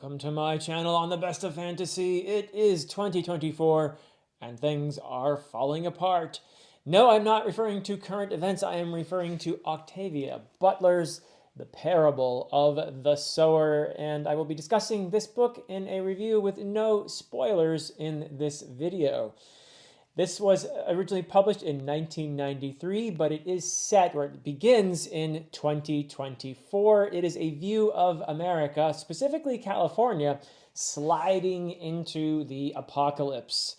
Welcome to my channel on the best of fantasy. It is 2024 and things are falling apart. No, I'm not referring to current events. I am referring to Octavia Butler's The Parable of the Sower, and I will be discussing this book in a review with no spoilers in this video. This was originally published in 1993, but it is set, or it begins in 2024. It is a view of America, specifically California, sliding into the apocalypse.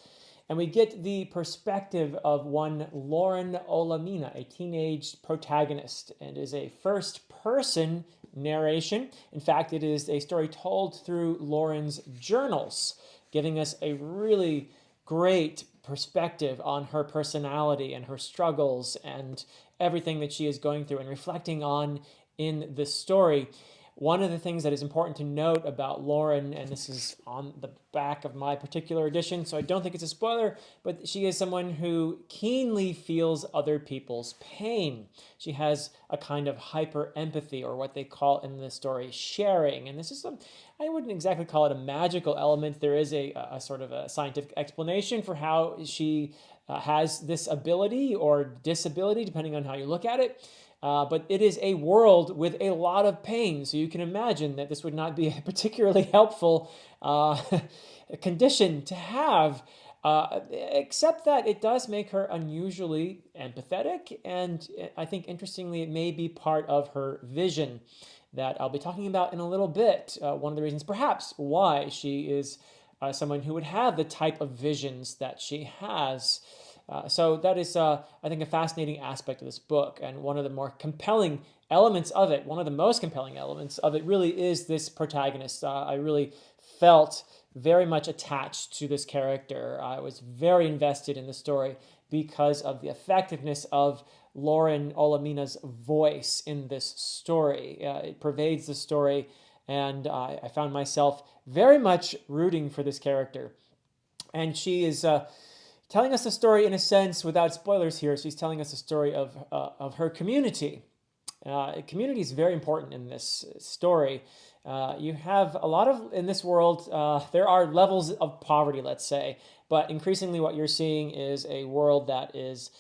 And we get the perspective of one Lauren Olamina, a teenage protagonist, and is a first-person narration. In fact, it is a story told through Lauren's journals, giving us a really great perspective on her personality and her struggles and everything that she is going through and reflecting on in the story. One of the things that is important to note about Lauren, and this is on the back of my particular edition, so I don't think it's a spoiler, but she is someone who keenly feels other people's pain. She has a kind of hyperempathy, or what they call in the story sharing. And this is I wouldn't exactly call it a magical element. There is a sort of a scientific explanation for how she has this ability or disability, depending on how you look at it. But it is a world with a lot of pain, so you can imagine that this would not be a particularly helpful condition to have, except that it does make her unusually empathetic, and I think, interestingly, it may be part of her vision that I'll be talking about in a little bit. One of the reasons, perhaps, why she is someone who would have the type of visions that she has. So that is, I think, a fascinating aspect of this book, and one of the more compelling elements of it, one of the most compelling elements of it, really is this protagonist. I really felt very much attached to this character. I was very invested in the story because of the effectiveness of Lauren Olamina's voice in this story. It pervades the story, and I found myself very much rooting for this character. And she is telling us a story, in a sense, without spoilers here. She's telling us a story of her community. Community is very important in this story. You have a lot of, in this world, there are levels of poverty, let's say, but increasingly what you're seeing is a world that is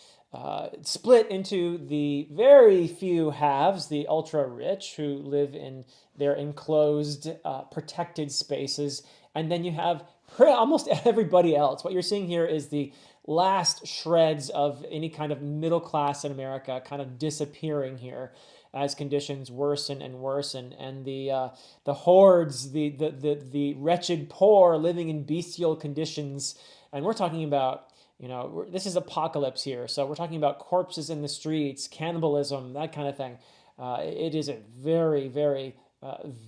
split into the very few haves, the ultra-rich, who live in their enclosed, protected spaces, and then you have almost everybody else. What you're seeing here is the last shreds of any kind of middle class in America kind of disappearing here as conditions worsen and worsen, and the hordes, the wretched poor living in bestial conditions. And we're talking about, this is apocalypse here, so we're talking about corpses in the streets, cannibalism, that kind of thing. It is a very, very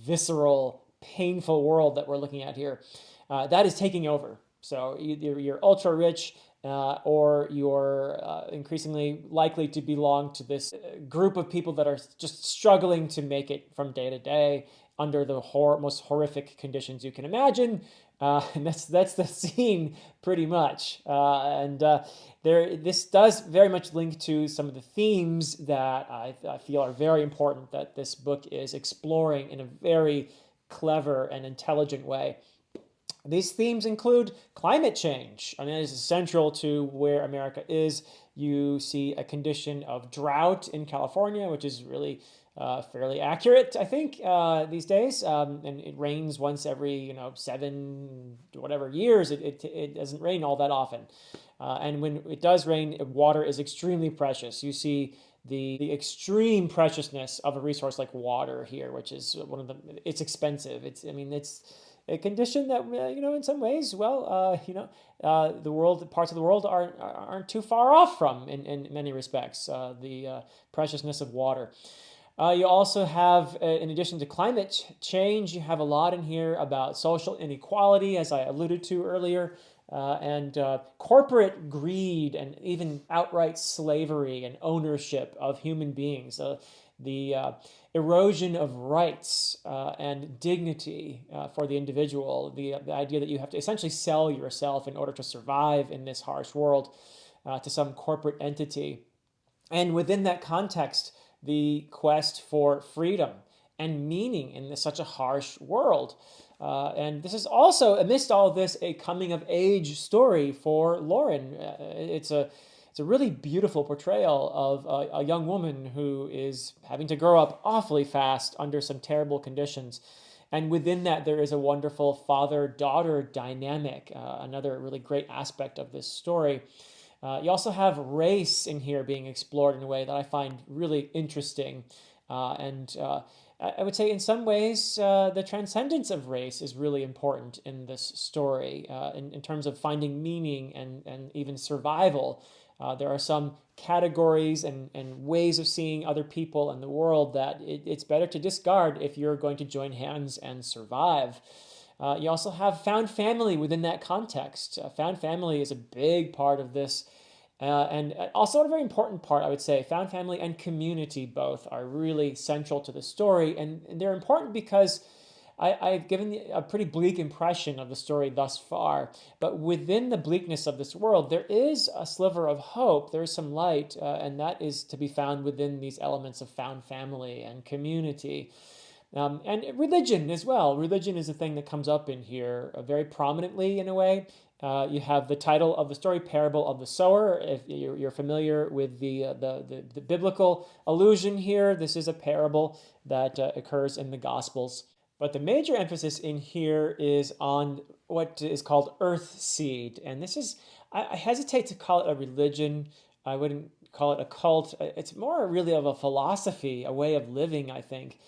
visceral, painful world that we're looking at here. That is taking over. So either you're ultra rich, or you're increasingly likely to belong to this group of people that are just struggling to make it from day to day under the most horrific conditions you can imagine. And that's the scene, pretty much. This does very much link to some of the themes that I feel are very important that this book is exploring in a very clever and intelligent way. These themes include climate change. I mean, that is central to where America is. You see a condition of drought in California, which is really fairly accurate, I think, these days. And it rains once every, 7 whatever years. It doesn't rain all that often. And when it does rain, water is extremely precious. You see the extreme preciousness of a resource like water here, which is it's expensive. It's a condition that, in some ways, the world, parts of the world aren't too far off from in many respects, the preciousness of water. You also have, in addition to climate change, you have a lot in here about social inequality, as I alluded to earlier, and corporate greed, and even outright slavery and ownership of human beings. The erosion of rights and dignity for the individual, the idea that you have to essentially sell yourself in order to survive in this harsh world to some corporate entity. And within that context, the quest for freedom and meaning in such a harsh world. And this is also, amidst all of this, a coming of age story for Lauren. It's a really beautiful portrayal of a young woman who is having to grow up awfully fast under some terrible conditions. And within that, there is a wonderful father-daughter dynamic, another really great aspect of this story. You also have race in here being explored in a way that I find really interesting. And I would say in some ways, the transcendence of race is really important in this story in terms of finding meaning and even survival. There are some categories and ways of seeing other people and the world that it's better to discard if you're going to join hands and survive. You also have found family within that context. Found family is a big part of this. And also a very important part, I would say, found family and community both are really central to the story. And they're important because I've given a pretty bleak impression of the story thus far. But within the bleakness of this world, there is a sliver of hope. There is some light, and that is to be found within these elements of found family and community. And religion as well. Religion is a thing that comes up in here very prominently in a way. You have the title of the story, Parable of the Sower. If you're familiar with the biblical allusion here, this is a parable that occurs in the Gospels. But the major emphasis in here is on what is called Earthseed. And this is, I hesitate to call it a religion. I wouldn't call it a cult. It's more really of a philosophy, a way of living, I think,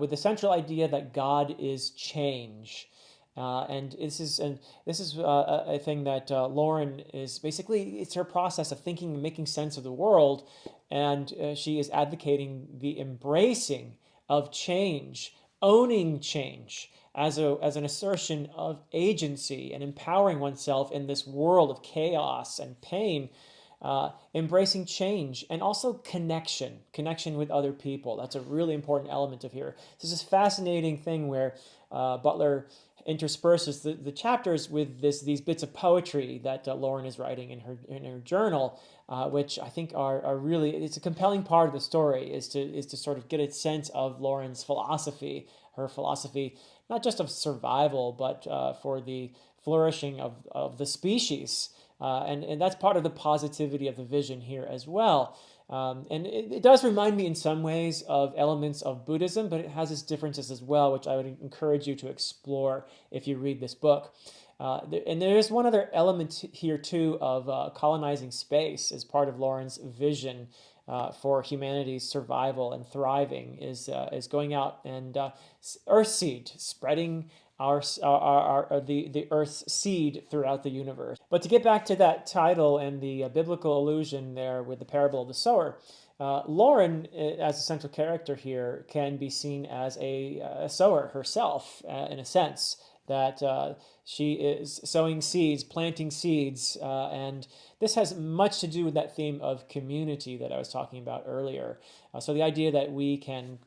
with the central idea that God is change. And this is a thing that Lauren is basically, it's her process of thinking and making sense of the world. And she is advocating the embracing of change, owning change as an assertion of agency and empowering oneself in this world of chaos and pain. Embracing change and also connection with other people. That's a really important element of here. This is a fascinating thing where Butler intersperses the chapters with these bits of poetry that Lauren is writing in her journal, which I think are really, it's a compelling part of the story is to sort of get a sense of Lauren's philosophy, her philosophy, not just of survival, but for the flourishing of the species. And that's part of the positivity of the vision here as well. And it does remind me in some ways of elements of Buddhism, but it has its differences as well, which I would encourage you to explore if you read this book. And there is one other element here too of colonizing space as part of Lauren's vision for humanity's survival and thriving is going out and Earthseed, spreading the Earth's seed throughout the universe. But to get back to that title and the biblical allusion there with the parable of the sower, Lauren, as a central character here, can be seen as a sower herself, in a sense, that she is sowing seeds, planting seeds, and this has much to do with that theme of community that I was talking about earlier. So the idea that we can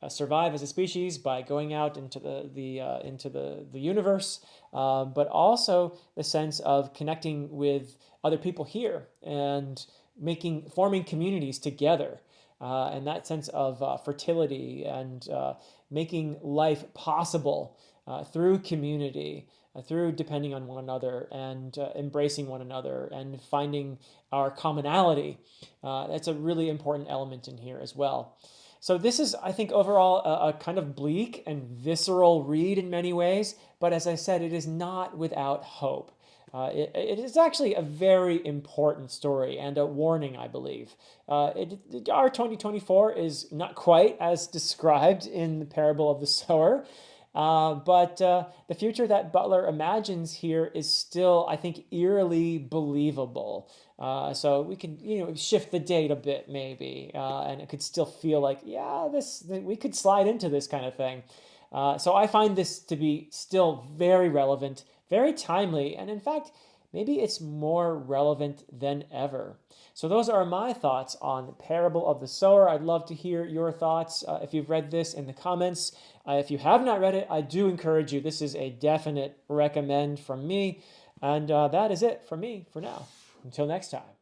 survive as a species by going out into the universe, but also the sense of connecting with other people here and forming communities together, and that sense of fertility and making life possible through community, through depending on one another and embracing one another and finding our commonality. That's a really important element in here as well. So this is, I think, overall a kind of bleak and visceral read in many ways, but as I said, it is not without hope. It is actually a very important story and a warning, I believe. Our 2024 is not quite as described in the parable of the sower, but the future that Butler imagines here is still, I think, eerily believable. So we could, shift the date a bit maybe, and it could still feel like, yeah, we could slide into this kind of thing. So I find this to be still very relevant, very timely, and in fact, maybe it's more relevant than ever. So those are my thoughts on the parable of the sower. I'd love to hear your thoughts if you've read this in the comments. If you have not read it, I do encourage you. This is a definite recommend from me. And that is it from me for now. Until next time.